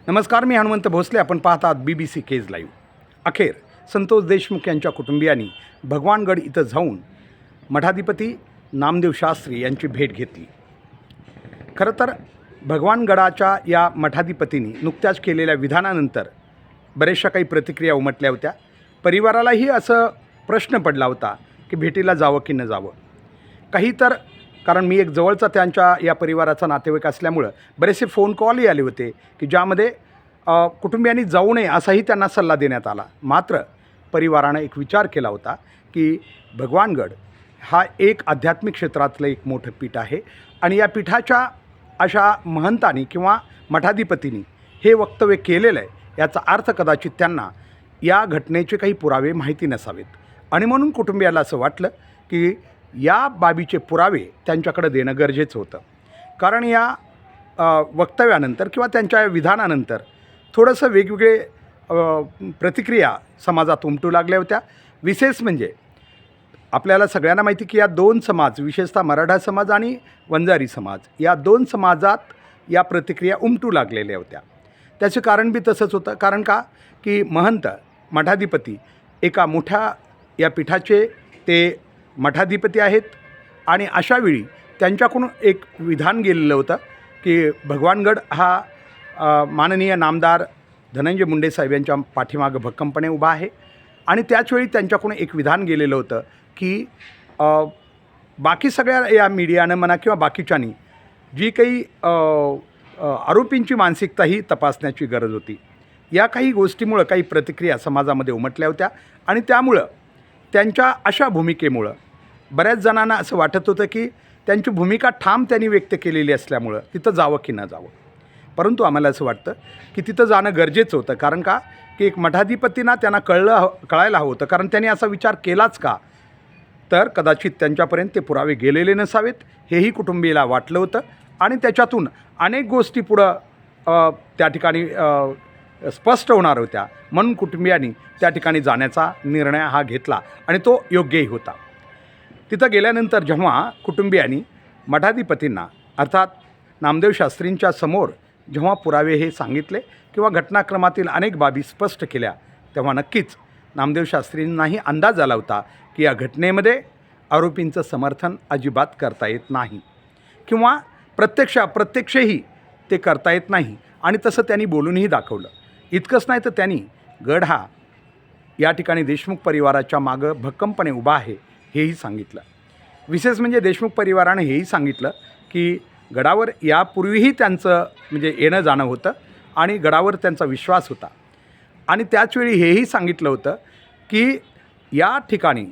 नमस्कार, मी हनुमंत भोसले. आपण पाहत आहात BBC केज लाईव्ह. अखेर संतोष देशमुख यांच्या कुटुंबियांनी भगवानगड इथं जाऊन मठाधिपती नामदेव शास्त्री यांची भेट घेतली. खरं तर भगवानगडाच्या या मठाधिपतींनी नुकत्याच केलेल्या विधानानंतर बऱ्याचशा काही प्रतिक्रिया उमटल्या होत्या. परिवारालाही असं प्रश्न पडला होता की भेटीला जावं की न जावं. काही तर कारण मी एक जवळचा त्यांच्या या परिवाराचा नातेवाईक असल्यामुळं बरेचसे फोन कॉलही आले होते की ज्यामध्ये कुटुंबियांनी जाऊ नये असाही त्यांना सल्ला देण्यात आला. मात्र परिवारानं एक विचार केला होता की भगवानगड हा एक आध्यात्मिक क्षेत्रातलं एक मोठं पीठ आहे आणि या पीठाच्या अशा महंतांनी किंवा मठाधिपतींनी हे वक्तव्य केलेलं आहे, याचा अर्थ कदाचित त्यांना या घटनेचे काही पुरावे माहिती नसावेत आणि म्हणून कुटुंबियाला असं वाटलं की या बाबीचे पुरावे त्यांच्याकडे देणं गरजेचं होतं. कारण या वक्तव्यानंतर किंवा त्यांच्या विधानानंतर थोडंसं वेगवेगळे प्रतिक्रिया समाजात उमटू लागल्या होत्या. विशेष म्हणजे आपल्याला सगळ्यांना माहिती की या दोन समाज, विशेषतः मराठा समाज आणि वंजारी समाज, या दोन समाजात या प्रतिक्रिया उमटू लागलेल्या होत्या. त्याचं कारण बी तसंच होतं. कारण का की महंत मठाधिपती एका मोठ्या या पीठाचे ते मठाधिपती आहेत आणि अशावेळी त्यांच्याकडून एक विधान गेलेलं होतं की भगवानगड हा माननीय नामदार धनंजय मुंडे साहेब यांच्या पाठीमागं भक्कमपणे उभा आहे आणि त्याचवेळी त्यांच्याकडून एक विधान गेलेलं होतं की बाकी सगळ्या या मीडियानं म्हणा किंवा बाकीच्यांनी जी काही आरोपींची मानसिकता ही तपासण्याची गरज होती. या काही गोष्टीमुळं काही प्रतिक्रिया समाजामध्ये उमटल्या होत्या आणि त्यामुळं त्यांच्या अशा भूमिकेमुळं बऱ्याच जणांना असं वाटत होतं की त्यांची भूमिका ठाम त्यांनी व्यक्त केलेली असल्यामुळं तिथं जावं की न जावं. परंतु आम्हाला असं वाटतं की तिथं जाणं गरजेचं होतं. कारण का की एक मठाधिपतींना त्यांना कळायला हवं होतं. कारण त्यांनी असा विचार केलाच का, तर कदाचित त्यांच्यापर्यंत ते पुरावे गेलेले नसावेत हेही कुटुंबियाला वाटलं होतं आणि त्याच्यातून अनेक गोष्टी पुढं त्या ठिकाणी स्पष्ट होणार होत्या. म्हणून कुटुंबियांनी त्या ठिकाणी जाण्याचा निर्णय हा घेतला आणि तो योग्यही होता. तिथं गेल्यानंतर जेव्हा कुटुंबियांनी मठाधिपतींना अर्थात नामदेव शास्त्रींच्या समोर जेव्हा पुरावे हे सांगितले किंवा घटनाक्रमातील अनेक बाबी स्पष्ट केल्या, तेव्हा नक्कीच नामदेव शास्त्रींनाही अंदाज आला होता की या घटनेमध्ये आरोपींचं समर्थन अजिबात करता येत नाही किंवा प्रत्यक्षही ते करता येत नाही आणि तसं त्यांनी बोलूनही दाखवलं. इतकंच नाही तर त्यांनी गड हा या ठिकाणी देशमुख परिवाराच्या मागं भक्कमपणे उभा आहे हेही सांगितलं. विशेष म्हणजे देशमुख परिवारानं हेही सांगितलं की गडावर यापूर्वीही त्यांचं म्हणजे येणं जाणं होतं आणि गडावर त्यांचा विश्वास होता आणि त्याचवेळी हेही सांगितलं होतं की या ठिकाणी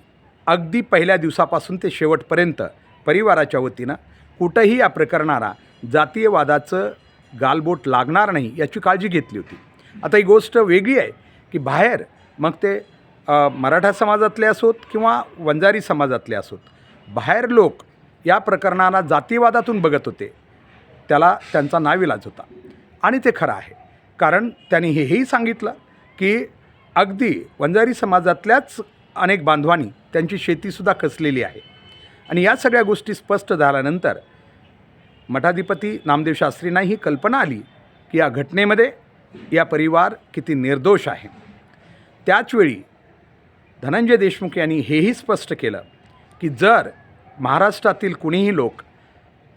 अगदी पहिल्या दिवसापासून ते शेवटपर्यंत परिवाराच्या वतीनं कुठंही या प्रकरणाला जातीयवादाचं गालबोट लागणार नाही याची काळजी घेतली होती. आता ही गोष्ट वेगळी आहे की बाहेर मग ते मराठा समाजातले असोत किंवा वंजारी समाजातले असोत, बाहेर लोक या प्रकरणाला जातीवादातून बघत होते. त्याला त्यांचा नाविलाज होता आणि ते खरं आहे. कारण त्यांनी हेही सांगितलं की अगदी वंजारी समाजातल्याच अनेक बांधवांनी त्यांची शेतीसुद्धा कसलेली आहे आणि या सगळ्या गोष्टी स्पष्ट झाल्यानंतर मठाधिपती नामदेव शास्त्रींना ही कल्पना आली की या घटनेमध्ये या परिवार किती निर्दोष आहे. त्याचवेळी धनंजय देशमुख यांनी हेही स्पष्ट केलं की जर महाराष्ट्रातील कुणीही लोक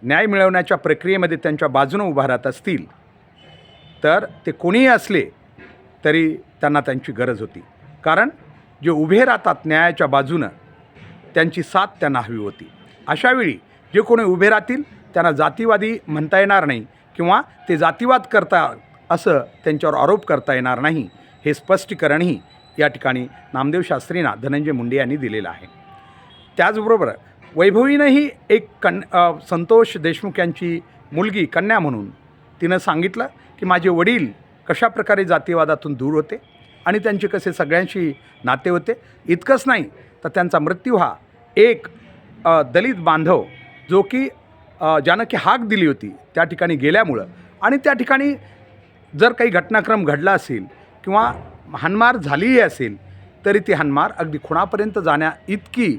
न्याय मिळवण्याच्या प्रक्रियेमध्ये त्यांच्या बाजूनं उभा राहत असतील तर ते कोणीही असले तरी त्यांना त्यांची गरज होती. कारण जे उभे राहतात न्यायाच्या बाजूनं त्यांची साथ त्यांना हवी होती. अशावेळी जे कोणी उभे राहतील त्यांना जातीवादी म्हणता येणार नाही किंवा ते जातीवाद करता असं त्यांच्यावर आरोप करता येणार नाही. हे स्पष्टीकरणही या ठिकाणी नामदेव शास्त्रींना धनंजय मुंडे यांनी दिलेलं आहे. त्याचबरोबर वैभवीनंही एक संतोष देशमुख यांची मुलगी कन्या म्हणून तिनं सांगितलं की माझे वडील कशाप्रकारे जातीवादातून दूर होते आणि त्यांचे कसे सगळ्यांशी नाते होते. इतकंच नाही तर त्यांचा मृत्यू हा एक दलित बांधव जो की ज्यानं की हाक दिली होती त्या ठिकाणी गेल्यामुळं आणि त्या ठिकाणी जर काही घटनाक्रम घडला असेल किंवा हाणमार झालीही असेल तरी ती हाणमार अगदी खुणापर्यंत जाण्या इतकी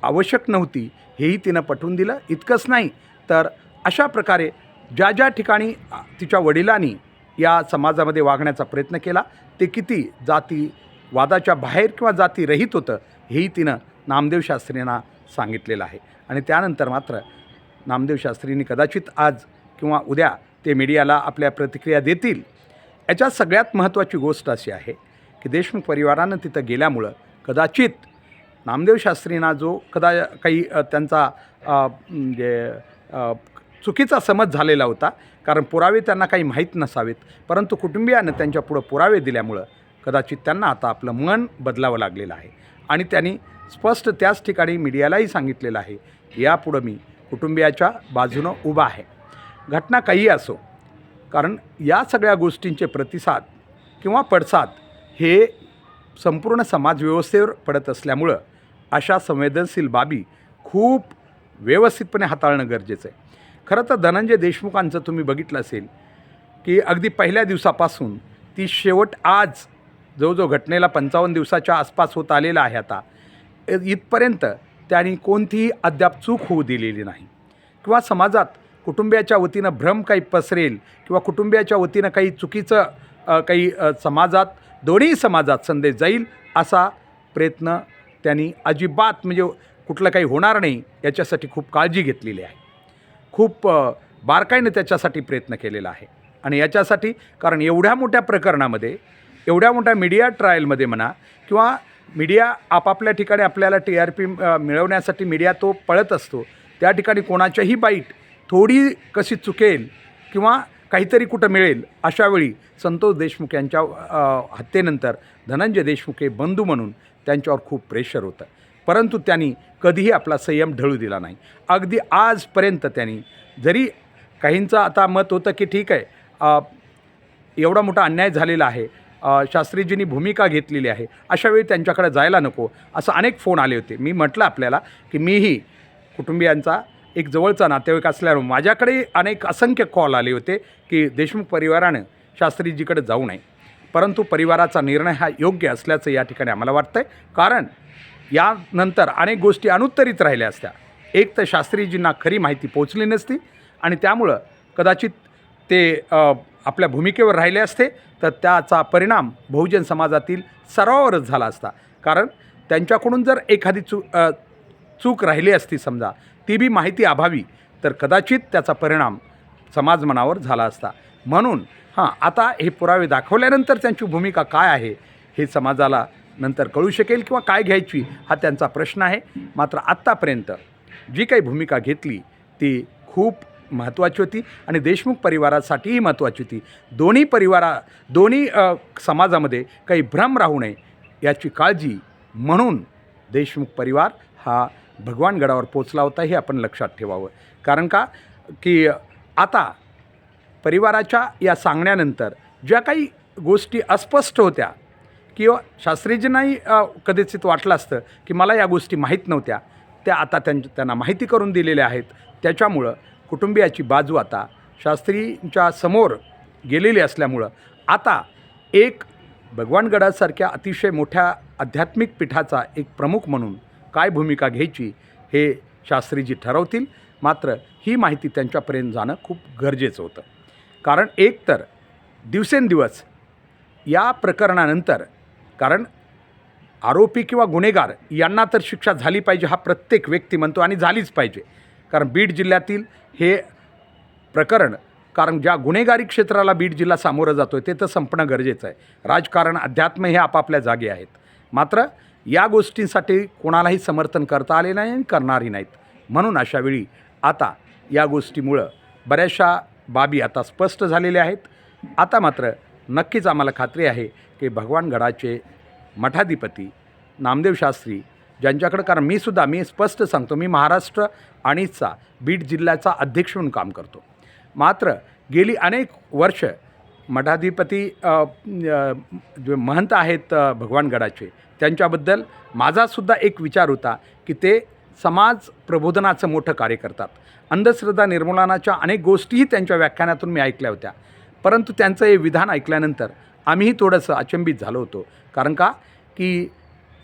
आवश्यक नव्हती हेही तिनं पटवून दिलं. इतकंच नाही तर अशा प्रकारे ज्या ज्या ठिकाणी तिच्या वडिलांनी या समाजामध्ये वागण्याचा प्रयत्न केला ते किती जातीवादाच्या बाहेर किंवा जातीरहित होतं हेही तिनं नामदेव शास्त्रींना सांगितलेलं आहे. आणि त्यानंतर मात्र नामदेव शास्त्रींनी कदाचित आज किंवा उद्या ते मीडियाला आपल्या प्रतिक्रिया देतील. याच्यात सगळ्यात महत्त्वाची गोष्ट अशी आहे की देशमुख परिवारानं तिथं गेल्यामुळं कदाचित नामदेव शास्त्रींना जो काही त्यांचा चुकीचा समज झालेला होता, कारण पुरावे त्यांना काही माहीत नसावेत, परंतु कुटुंबियानं त्यांच्यापुढं पुरावे दिल्यामुळं कदाचित त्यांना आता आपलं मन बदलावं लागलेलं आहे. आणि त्यांनी स्पष्ट त्याच ठिकाणी मीडियालाही सांगितलेलं आहे, यापुढं मी कुटुंबियाच्या बाजूनं उभा आहे. घटना काही असो, कारण या सगळ्या गोष्टींचे प्रतिसाद किंवा पडसाद हे संपूर्ण समाजव्यवस्थेवर पडत असल्यामुळं अशा संवेदनशील बाबी खूप व्यवस्थितपणे हाताळणं गरजेचं आहे. खरं तर धनंजय देशमुखांचं तुम्ही बघितलं असेल की अगदी पहिल्या दिवसापासून ती शेवट आज जो घटनेला 55 दिवसाच्या आसपास होत आलेला आहे, आता इथपर्यंत त्यांनी कोणतीही अद्याप चूक होऊ दिलेली नाही किंवा समाजात कुटुंबियाच्या वतीनं भ्रम काही पसरेल किंवा कुटुंबियाच्या वतीनं काही चुकीचं समाजात दोन्ही समाजात संदेश जाईल असा प्रयत्न त्यांनी अजिबात म्हणजे कुठलं काही होणार नाही याच्यासाठी खूप काळजी घेतलेली आहे. खूप बारकाईनं त्याच्यासाठी प्रयत्न केलेला आहे. आणि याच्यासाठी कारण एवढ्या मोठ्या प्रकरणामध्ये एवढ्या मोठ्या मीडिया ट्रायलमध्ये म्हणा किंवा मीडिया आपापल्या ठिकाणी आपल्याला TRP मिळवण्यासाठी मीडिया तो पळत असतो, त्या ठिकाणी कोणाच्याही बाईट थोडी कशी चुकेल किंवा काहीतरी कुठं मिळेल, अशावेळी संतोष देशमुख यांच्या हत्येनंतर धनंजय देशमुख हे बंधू म्हणून त्यांच्यावर खूप प्रेशर होतं, परंतु त्यांनी कधीही आपला संयम ढळू दिला नाही. अगदी आजपर्यंत त्यांनी जरी काहींचं आता मत होतं की ठीक आहे एवढा मोठा अन्याय झालेला आहे, शास्त्रीजींनी भूमिका घेतलेली आहे, अशावेळी त्यांच्याकडे जायला नको असं अनेक फोन आले होते. मी म्हटलं आपल्याला की मीही कुटुंबियांचा एक जवळचा नातेवाईक असल्यामुळे माझ्याकडे असंख्य कॉल आले होते की देशमुख परिवारानं शास्त्रीजीकडे जाऊ नये, परंतु परिवाराचा निर्णय हा योग्य असल्याचं या ठिकाणी आम्हाला वाटतं आहे. कारण यानंतर अनेक गोष्टी अनुत्तरित राहिल्या असत्या. एक तर शास्त्रीजींना खरी माहिती पोचली नसती आणि त्यामुळं कदाचित ते आपल्या भूमिकेवर राहिले असते, तर त्याचा परिणाम बहुजन समाजातील सर्वांवरच झाला असता. कारण त्यांच्याकडून जर एखादी चूक राहिली असती समजा, ती बी माहिती अभावी, तर कदाचित त्याचा परिणाम समाज मनावर झाला असता. म्हणून आता हे पुरावे दाखवल्यानंतर त्यांची भूमिका काय आहे हे समाजाला नंतर कळू शकेल किंवा काय घ्यायची हा त्यांचा प्रश्न आहे. मात्र आत्तापर्यंत जी काही भूमिका घेतली ती खूप महत्त्वाची होती आणि देशमुख परिवारासाठीही महत्त्वाची होती. दोन्ही समाजामध्ये काही भ्रम राहू नये याची काळजी म्हणून देशमुख परिवार हा भगवानगडावर पोचला होता, हे आपण लक्षात ठेवावं. कारण का की आता परिवाराच्या या सांगण्यानंतर ज्या काही गोष्टी अस्पष्ट होत्या किंवा शास्त्रीजींनाही कदाचित वाटलं असतं की मला या गोष्टी माहीत नव्हत्या, त्या आता त्यांना माहिती करून दिलेल्या आहेत. त्याच्यामुळं कुटुंबियाची बाजू आता शास्त्रींच्या समोर गेलेली असल्यामुळं आता एक भगवानगडासारख्या अतिशय मोठ्या आध्यात्मिक पीठाचा एक प्रमुख म्हणून काय भूमिका घ्यायची हे शास्त्रीजी ठरवतील. मात्र ही माहिती त्यांच्यापर्यंत जाणं खूप गरजेचं होतं. कारण एक तर दिवसेंदिवस या प्रकरणानंतर, कारण आरोपी किंवा गुन्हेगार यांना तर शिक्षा झाली पाहिजे हा प्रत्येक व्यक्ती म्हणतो आणि झालीच पाहिजे. कारण बीड जिल्ह्यातील हे प्रकरण, कारण ज्या गुन्हेगारी क्षेत्राला बीड जिल्हा सामोरं जातो आहे ते तर संपणं गरजेचं आहे. राजकारण, अध्यात्म हे आपापल्या जागे आहेत. मात्र या गोष्टींसाठी कोणालाही समर्थन करता आले नाही आणि करणारही नाहीत. म्हणून अशावेळी आता या गोष्टीमुळं बऱ्याचशा बाबी आता स्पष्ट झालेल्या आहेत. आता मात्र नक्कीच आम्हाला खात्री आहे की भगवानगडाचे मठाधिपती नामदेव शास्त्री ज्यांच्याकडं, कारण मी स्पष्ट सांगतो, मी महाराष्ट्र आणीचा बीड जिल्ह्याचा अध्यक्ष म्हणून काम करतो. मात्र गेली अनेक वर्ष मठाधिपती जे महंत आहेत भगवानगडाचे, त्यांच्याबद्दल माझासुद्धा एक विचार होता की ते समाज प्रबोधनाचं मोठं कार्य करतात. अंधश्रद्धा निर्मूलनाच्या अनेक गोष्टीही त्यांच्या व्याख्यानातून मी ऐकल्या होत्या, परंतु त्यांचं हे विधान ऐकल्यानंतर आम्हीही थोडंसं अचंबित झालो होतो. कारण का की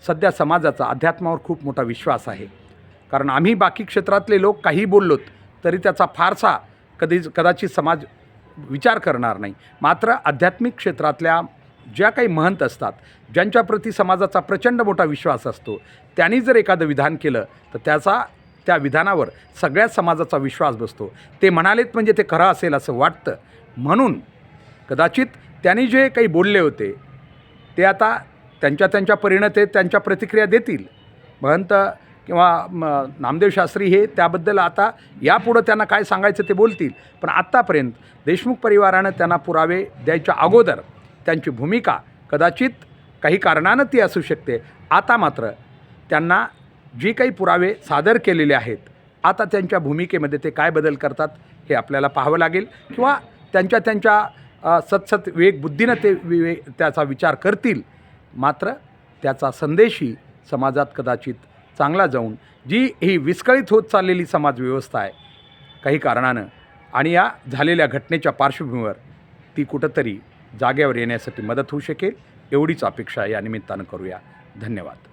सध्या समाजाचा अध्यात्मावर खूप मोठा विश्वास आहे. कारण आम्ही बाकी क्षेत्रातले लोक काही बोललोत तरी त्याचा फारसा कदाचित समाज विचार करणार नाही. मात्र आध्यात्मिक क्षेत्रातल्या ज्या काही महंत असतात, ज्यांच्याप्रती समाजाचा प्रचंड मोठा विश्वास असतो, त्यांनी जर एखादं विधान केलं तर त्या विधानावर सगळ्या समाजाचा विश्वास बसतो. ते म्हणालेत म्हणजे ते खरं असेल असं वाटतं. म्हणून कदाचित त्यांनी जे काही बोलले होते ते आता त्यांच्या परीनं ते त्यांच्या प्रतिक्रिया देतील. महंत किंवा नामदेव शास्त्री हे त्याबद्दल आता यापुढं त्यांना काय सांगायचं ते बोलतील. पण आत्तापर्यंत देशमुख परिवारानं त्यांना पुरावे द्यायच्या अगोदर त्यांची भूमिका कदाचित काही कारणानं ती असू शकते. आता मात्र त्यांना जी काही पुरावे सादर केलेले आहेत, आता त्यांच्या भूमिकेमध्ये ते काय बदल करतात हे आपल्याला पाहावं लागेल. किंवा त्यांच्या सतसत विवेकबुद्धीनं ते त्याचा विचार करतील. मात्र त्याचा संदेशही समाजात कदाचित चांगला जाऊन जी ही विस्कळीत होत चाललेली समाजव्यवस्था आहे काही कारणानं आणि या झालेल्या घटनेच्या पार्श्वभूमीवर ती कुठंतरी जागेवर येण्यासाठी मदत होऊ शकेल, एवढीच अपेक्षा या निमित्तानं करूया. धन्यवाद.